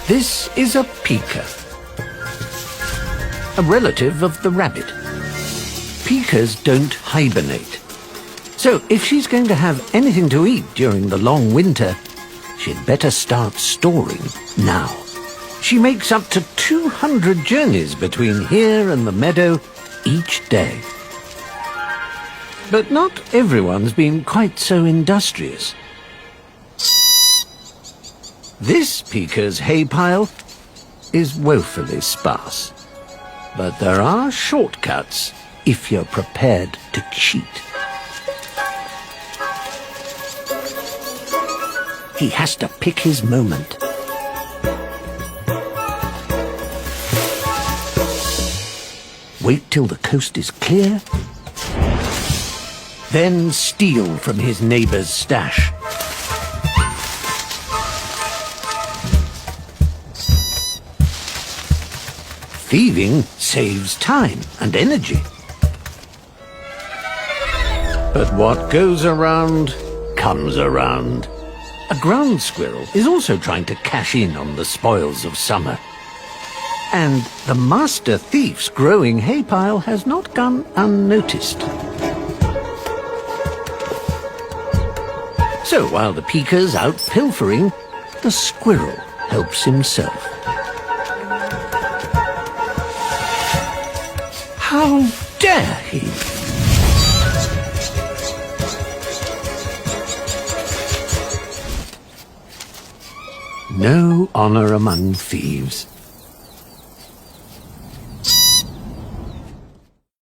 This is a pika, a relative of the rabbit. Pikas don't hibernate. So if she's going to have anything to eat during the long winter, she'd better start storing now. She makes up to 200 journeys between here and the meadow each day. But not everyone's been quite so industrious. This pika's hay pile is woefully sparse. But there are shortcuts if you're prepared to cheat. He has to pick his moment. Wait till the coast is clear, then steal from his neighbor's stash. Thieving saves time and energy. But what goes around comes around. A ground squirrel is also trying to cash in on the spoils of summer. And the master thief's growing hay pile has not gone unnoticed. So while the pika's out pilfering, the squirrel helps himself. How dare he! No honor among thieves.